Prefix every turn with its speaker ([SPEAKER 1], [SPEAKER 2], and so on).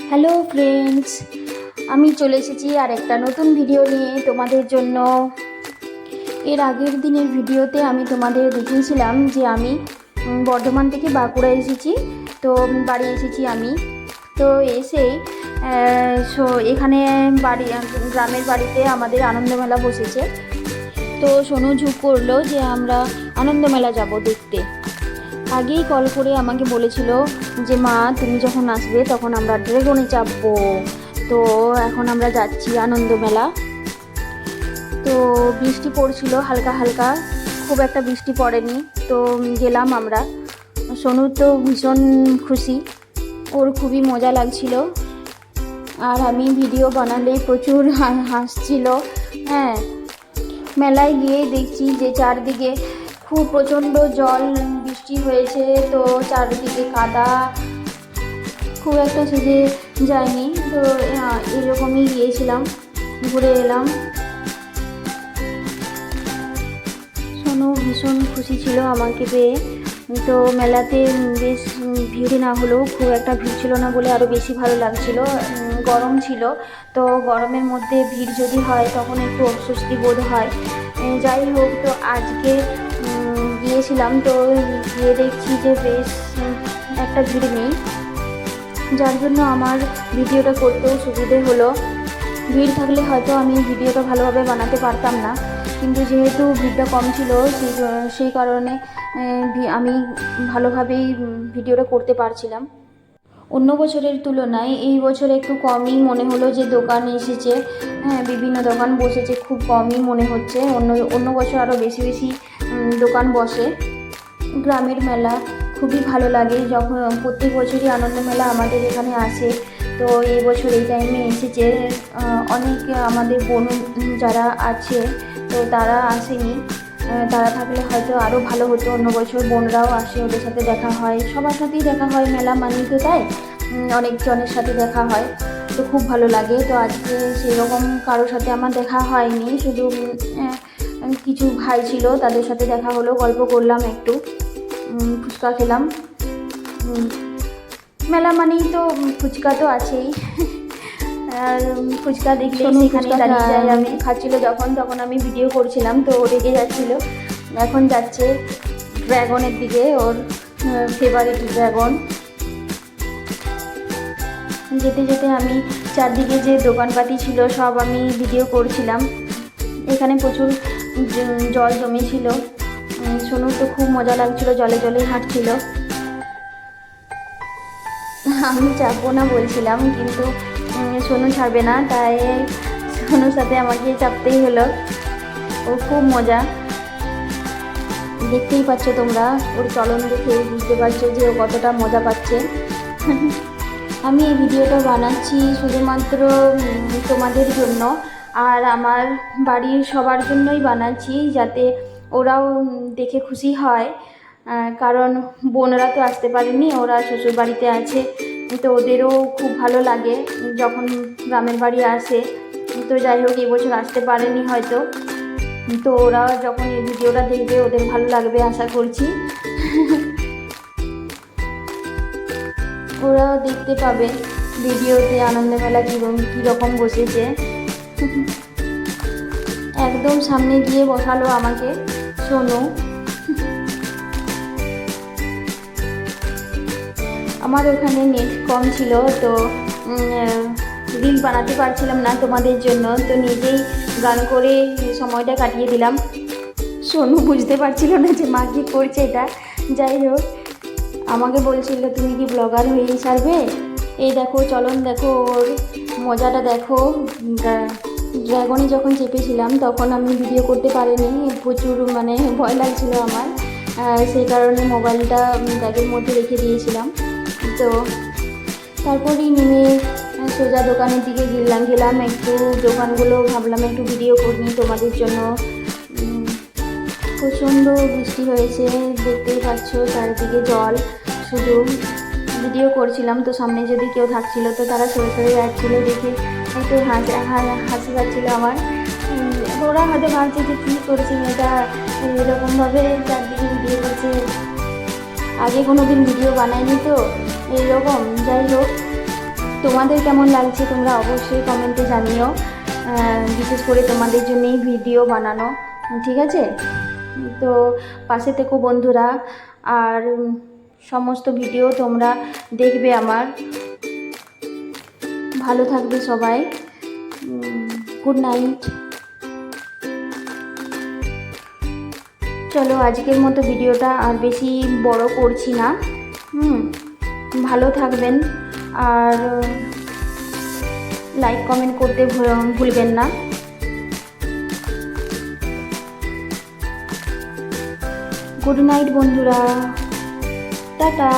[SPEAKER 1] Hello friends, আমি চলে এসেছি আর একটা নতুন ভিডিও নিয়ে তোমাদের জন্য। এর আগের দিনের ভিডিওতে আমি তোমাদের দেখিয়েছিলাম যে আমি বর্ধমান থেকে বাঁকুড়া এসেছি। তো বাড়ি এসেছি আমি। তো এসেই এখানে গ্রামের বাড়িতে আমাদের আনন্দমেলা বসেছে। তো সোনু ঝুঁক করলো যে আমরা আনন্দমেলা যাব দেখতে। আগেই কল করে আমাকে বলেছিল যে মা তুমি যখন আসবে তখন আমরা ড্রাগনে চাপবো। তো এখন আমরা যাচ্ছি আনন্দমেলা। তো বৃষ্টি পড়ছিল হালকা হালকা, খুব একটা বৃষ্টি পড়েনি। তো গেলাম আমরা। সোনু তো ভীষণ খুশি, ওর খুবই মজা লাগছিল। আর আমি ভিডিও বানালে প্রচুর হাসছিল। হ্যাঁ, মেলায় গিয়ে দেখছি যে চারদিকে খুব প্রচণ্ড জল, বৃষ্টি হয়েছে। তো চারদিকে কাদা, খুব একটা সেজে যায়নি। তো এরকমই গিয়েছিলাম, ঘুরে এলাম। সোনু ভীষণ খুশি ছিল আমাকে পেয়ে। তো মেলাতে বেশ ভিড় না হলেও খুব একটা ভিড় ছিল না বলে আরও বেশি ভালো লাগছিল। গরম ছিল, তো গরমের মধ্যে ভিড় যদি হয় তখন একটু অস্বস্তি বোধ হয়। যাই হোক, তো আজকে গিয়েছিলাম। তো গিয়ে দেখছি যে বেশ একটা ভিড় নেই, যার জন্য আমার ভিডিওটা করতেও সুবিধে হলো। ভিড় থাকলে হয়তো আমি ভিডিওটা ভালোভাবে বানাতে পারতাম না, কিন্তু যেহেতু ভিড়টা কম ছিল সেই কারণে আমি ভালোভাবেই ভিডিওটা করতে পারছিলাম। অন্য বছরের তুলনায় এই বছর একটু কমই মনে হলো যে দোকান এসেছে। হ্যাঁ, বিভিন্ন দোকান বসেছে, খুব কমই মনে হচ্ছে। অন্য বছর আরও বেশি বেশি দোকান বসে। গ্রামের মেলা খুবই ভালো লাগে। যখন প্রত্যেক বছরই আনন্দ মেলা আমাদের এখানে আসে, তো এই বছর এই টাইমে এসেছে। অনেক আমাদের বোন যারা আছে তো তারা আসেনি। তারা থাকলে হয়তো আরও ভালো হতো। অন্য বছর বোনরাও আসে, ওদের সাথে দেখা হয়, সবার সাথেই দেখা হয়। মেলা মানেই তো তাই, অনেকজনের সাথে দেখা হয়, তো খুব ভালো লাগে। তো আজকে সেরকম কারোর সাথে আমার দেখা হয়নি, শুধু কিছু ভাই ছিল তাদের সাথে দেখা হলো, গল্প করলাম একটু, ফুচকা খেলাম। মেলা মানেই তো ফুচকা তো আছেই। আর ফুচকা দেখলে সেখানে দাঁড়িয়ে যায়। আমি খাচ্ছিল তখন আমি ভিডিও করছিলাম, তো ও রেগে যাচ্ছিল। এখন যাচ্ছে ড্রাগনের দিকে, ওর ফেভারিট ড্রাগন। যেতে যেতে আমি চারদিকে যে দোকানপাতি ছিল সব আমি ভিডিও করছিলাম। এখানে প্রচুর জল জমেছিল। সোনুর তো খুব মজা লাগছিল, জলে জলে হাঁটছিল। আমি চাপবো না বলছিলাম, কিন্তু সোনু ছাড়বে না, তাই সোনুর সাথে আমাকে চাপতেই হলো। ও খুব মজা, দেখতেই পাচ্ছ তোমরা। ওর চলন দেখে বুঝতে পারছো যে ও কতটা মজা পাচ্ছে। আমি এই ভিডিওটা বানাচ্ছি শুধুমাত্র তোমাদের জন্য আর আমার বাড়ির সবার জন্যই বানাচ্ছি, যাতে ওরাও দেখে খুশি হয়। কারণ বোনরা তো আসতে পারেনি, ওরা শ্বশুর বাড়িতে আছে। তো ওদেরও খুব ভালো লাগে যখন গ্রামের বাড়ি আসে। তো যাই হোক, এবছর আসতে পারেনি হয়তো। তো ওরা যখন এই ভিডিওটা দেখবে ওদের ভালো লাগবে আশা করছি। ওরা দেখতে পাবে ভিডিওতে আনন্দমেলা কীরকম বসেছে। একদম সামনে গিয়ে বসালো আমাকে সোনু। আমার ওখানে নেট কম ছিল, তো রিল বানাতে পারছিলাম না তোমাদের জন্য। তো নিজেই গান করে সময়টা কাটিয়ে দিলাম। সোনু বুঝতে পারছিল না যে মা কী করছে এটা। যাই হোক, আমাকে বলছিল তুমি কি ব্লগার হয়েই ছাড়বে। এই দেখো, চলন দেখো, ওর মজাটা দেখো। ড্রাগনে যখন চেপেছিলাম তখন আমি ভিডিও করতে পারিনি, প্রচুর ভয় লাগছিল আমার। সেই কারণে মোবাইলটা ব্যাগের মধ্যে রেখে দিয়েছিলাম। তো তারপরেই নেমে সোজা দোকানের দিকে গেলাম একটু। দোকানগুলো ভাবলাম একটু ভিডিও করি তোমাদের জন্য। প্রচণ্ড বৃষ্টি হয়েছে, দেখতেই পাচ্ছ চারিদিকে জল। শুধু ভিডিও করছিলাম, তো সামনে যদি কেউ থাকছিল তো তারা সরে সরে যাচ্ছিল, দেখে একটু হাসি পাচ্ছিল আমার। ওরা হয়তো ভাবছে যে কী করছে মেয়েটা, এরকমভাবে চারদিকে ভিডিও করছে। আগে কোনো দিন ভিডিও বানায়নি তো এইরকম। যাই হোক, তোমাদের কেমন লাগছে তোমরা অবশ্যই কমেন্টে জানিও। বিশেষ করে তোমাদের জন্যই ভিডিও বানানো, ঠিক আছে? তো পাশে থেকো বন্ধুরা, আর সমস্ত ভিডিও তোমরা দেখবে আমার। ভালো থাকবে সবাই। Good night. চলো আজকের মতো ভিডিওটা আর বেশি বড় করছি না। ভালো থাকবেন, আর লাইক কমেন্ট করতে ভুলবেন না। গুড নাইট বন্ধুরা, টাটা।